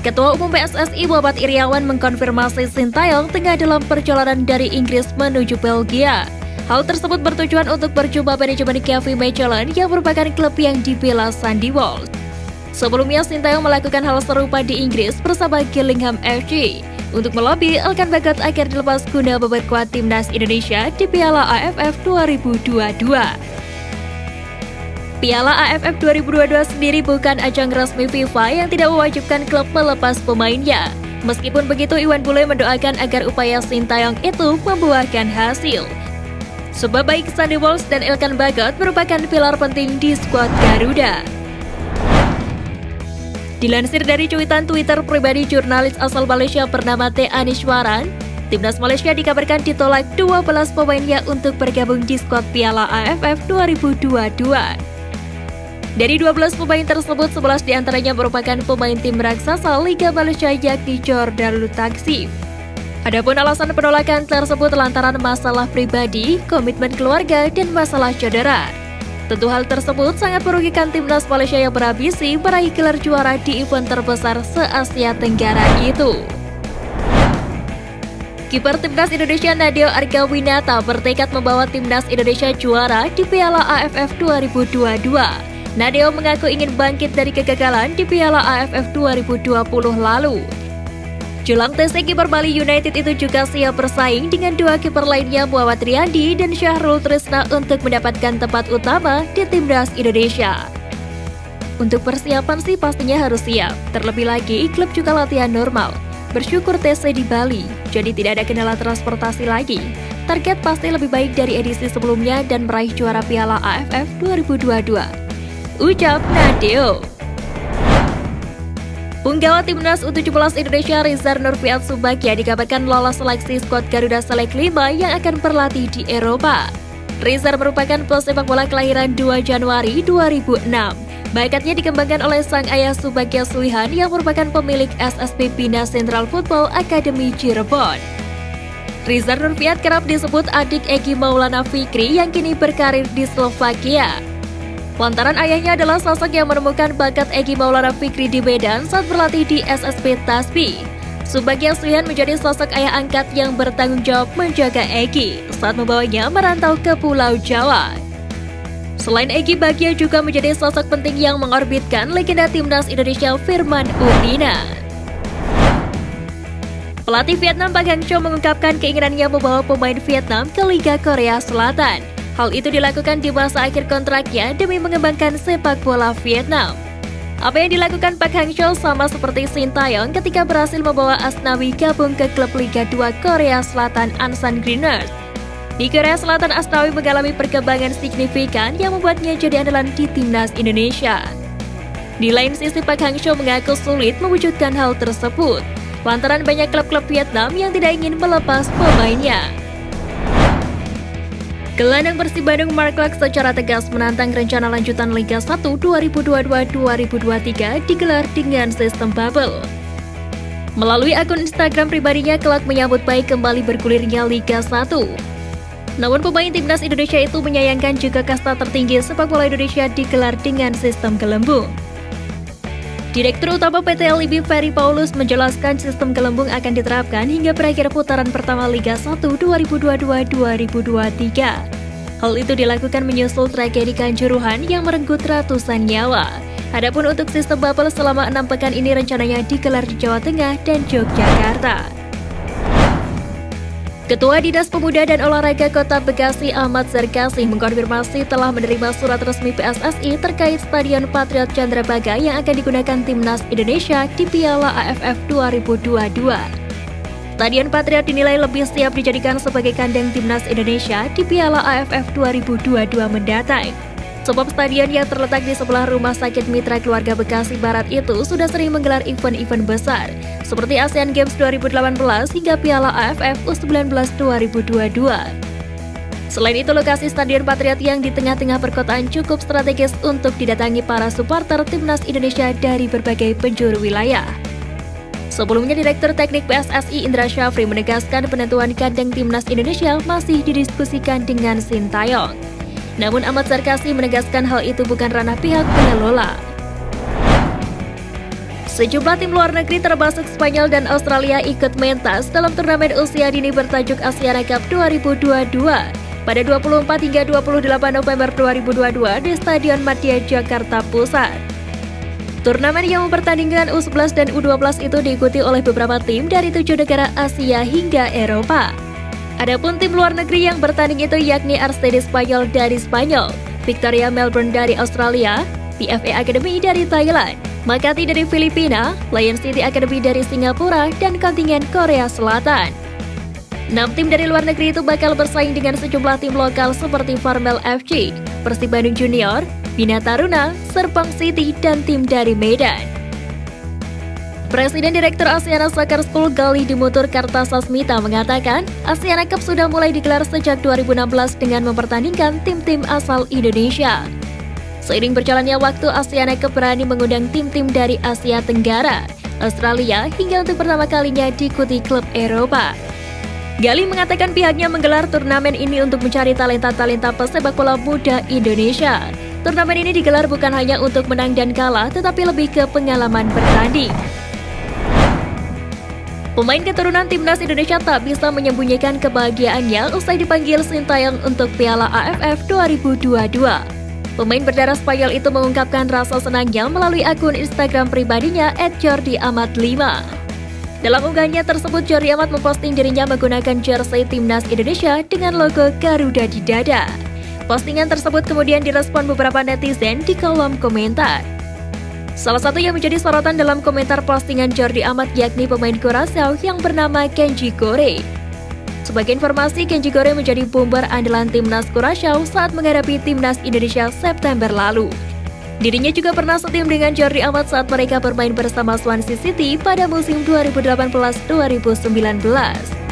Ketua Umum PSSI Muhammad Iriawan mengkonfirmasi Sintayong tengah dalam perjalanan dari Inggris menuju Belgia. Hal tersebut bertujuan untuk berjumpa manajemen KV Mechelen yang merupakan klub yang dibela Sandy Walsh. Sebelumnya Sintayong melakukan hal serupa di Inggris bersama Gillingham FC untuk melobi Elkan Bagot agar dilepas guna memperkuat timnas Indonesia di Piala AFF 2022. Piala AFF 2022 sendiri bukan ajang resmi FIFA yang tidak mewajibkan klub melepas pemainnya. Meskipun begitu, Iwan Bule mendoakan agar upaya Sintayong itu membuahkan hasil. Sebab baik Sandy Walsh dan Elkan Bagot merupakan pilar penting di skuad Garuda. Dilansir dari cuitan Twitter pribadi jurnalis asal Malaysia bernama T. Anishwaran, timnas Malaysia dikabarkan ditolak 12 pemainnya untuk bergabung di skuad Piala AFF 2022. Dari 12 pemain tersebut, 11 diantaranya merupakan pemain tim raksasa Liga Malaysia yakni Johor Darul Takzim. Adapun alasan penolakan tersebut lantaran masalah pribadi, komitmen keluarga, dan masalah cedera. Tentu hal tersebut sangat merugikan timnas Malaysia yang berambisi meraih gelar juara di event terbesar se-Asia Tenggara itu. Kiper timnas Indonesia Nadeo Argawinata bertekad membawa timnas Indonesia juara di Piala AFF 2022. Nadeo mengaku ingin bangkit dari kegagalan di Piala AFF 2020 lalu. Jelang TC kiper Bali United itu juga siap bersaing dengan dua kiper lainnya Muhammad Riyandi dan Syahrul Trisna untuk mendapatkan tempat utama di timnas Indonesia. Untuk persiapan sih pastinya harus siap, terlebih lagi klub juga latihan normal. Bersyukur TC di Bali, jadi tidak ada kendala transportasi lagi. Target pasti lebih baik dari edisi sebelumnya dan meraih juara Piala AFF 2022. Ucap Nadeo. Punggawa timnas U17 Indonesia Rizar Nurfiat Subagja dikabarkan lolos seleksi skuad Garuda Select 5 yang akan berlatih di Eropa. Rizar merupakan pesepak bola kelahiran 2 Januari 2006. Bakatnya dikembangkan oleh sang ayah Subagja Suihan yang merupakan pemilik SSB Bina Central Football Academy Cirebon. Rizar Nurfiat kerap disebut adik Egy Maulana Fikri yang kini berkarir di Slovakia. Lantaran ayahnya adalah sosok yang menemukan bakat Egy Maulana Fikri di Medan saat berlatih di SSB Tasbih. Subagja Suihan menjadi sosok ayah angkat yang bertanggung jawab menjaga Egy saat membawanya merantau ke Pulau Jawa. Selain Egy, Bagja juga menjadi sosok penting yang mengorbitkan legenda timnas Indonesia Firman Utina. Pelatih Vietnam Park Hang-seo mengungkapkan keinginannya membawa pemain Vietnam ke Liga Korea Selatan. Hal itu dilakukan di masa akhir kontraknya demi mengembangkan sepak bola Vietnam. Apa yang dilakukan Park Hang-seo sama seperti Sintayong ketika berhasil membawa Asnawi gabung ke klub Liga 2 Korea Selatan Ansan Greeners. Di Korea Selatan, Asnawi mengalami perkembangan signifikan yang membuatnya jadi andalan di timnas Indonesia. Di lain sisi, Park Hang-seo mengaku sulit mewujudkan hal tersebut, lantaran banyak klub-klub Vietnam yang tidak ingin melepas pemainnya. Gelandang Persib Bandung Mark Klok secara tegas menantang rencana lanjutan Liga 1 2022-2023 digelar dengan sistem bubble. Melalui akun Instagram pribadinya, Klok menyambut baik kembali bergulirnya Liga 1. Namun pemain timnas Indonesia itu menyayangkan jika kasta tertinggi sepak bola Indonesia digelar dengan sistem gelembung. Direktur Utama PT LIB Ferry Paulus menjelaskan sistem gelembung akan diterapkan hingga berakhir putaran pertama Liga 1 2022-2023. Hal itu dilakukan menyusul tragedi Kanjuruhan yang merenggut ratusan nyawa. Adapun untuk sistem bubble selama 6 pekan ini rencananya digelar di Jawa Tengah dan Yogyakarta. Ketua Dinas Pemuda dan Olahraga Kota Bekasi Ahmad Zarkasi mengkonfirmasi telah menerima surat resmi PSSI terkait Stadion Patriot Candrabaga yang akan digunakan timnas Indonesia di Piala AFF 2022. Stadion Patriot dinilai lebih siap dijadikan sebagai kandang timnas Indonesia di Piala AFF 2022 mendatang. Sebab stadion yang terletak di sebelah Rumah Sakit Mitra Keluarga Bekasi Barat itu sudah sering menggelar event-event besar, seperti Asian Games 2018 hingga Piala AFF U19 2022. Selain itu, lokasi Stadion Patriot yang di tengah-tengah perkotaan cukup strategis untuk didatangi para supporter timnas Indonesia dari berbagai penjuru wilayah. Sebelumnya, Direktur Teknik PSSI Indra Syafri menegaskan penentuan kandang timnas Indonesia masih didiskusikan dengan Sintayong. Namun Ahmad Zarkasi menegaskan hal itu bukan ranah pihak pengelola. Sejumlah tim luar negeri termasuk Spanyol dan Australia ikut mentas dalam turnamen usia dini bertajuk Asiana Cup 2022 pada 24 hingga 28 November 2022 di Stadion Madia, Jakarta Pusat. Turnamen yang mempertandingkan U11 dan U12 itu diikuti oleh beberapa tim dari 7 negara Asia hingga Eropa. Adapun tim luar negeri yang bertanding itu yakni RCD Spanyol dari Spanyol, Victoria Melbourne dari Australia, PFA Academy dari Thailand, Makati dari Filipina, Lion City Academy dari Singapura, dan kontingen Korea Selatan. 6 tim dari luar negeri itu bakal bersaing dengan sejumlah tim lokal seperti Farmel FC, Persib Bandung Junior, Bina Taruna, Serpong City, dan tim dari Medan. Presiden Direktur Asiana Soccer School Gali Dimutur Kartasasmita mengatakan, Asiana Cup sudah mulai digelar sejak 2016 dengan mempertandingkan tim-tim asal Indonesia. Seiring berjalannya waktu, Asiana Cup berani mengundang tim-tim dari Asia Tenggara, Australia, hingga untuk pertama kalinya diikuti klub Eropa. Gali mengatakan pihaknya menggelar turnamen ini untuk mencari talenta-talenta pesepak bola muda Indonesia. Turnamen ini digelar bukan hanya untuk menang dan kalah, tetapi lebih ke pengalaman bertanding. Pemain keturunan Timnas Indonesia tak bisa menyembunyikan kebahagiaannya usai dipanggil Sintayong untuk Piala AFF 2022. Pemain berdarah Spanyol itu mengungkapkan rasa senangnya melalui akun Instagram pribadinya @jordiamat5. Dalam unggahannya tersebut, Jordi Amat memposting dirinya menggunakan jersey Timnas Indonesia dengan logo Garuda di dada. Postingan tersebut kemudian direspon beberapa netizen di kolom komentar. Salah satu yang menjadi sorotan dalam komentar postingan Jordi Amat yakni pemain Curaçao yang bernama Kenji Gore. Sebagai informasi, Kenji Gore menjadi bomber andalan Timnas Curaçao saat menghadapi Timnas Indonesia September lalu. Dirinya juga pernah setim dengan Jordi Amat saat mereka bermain bersama Swansea City pada musim 2018-2019.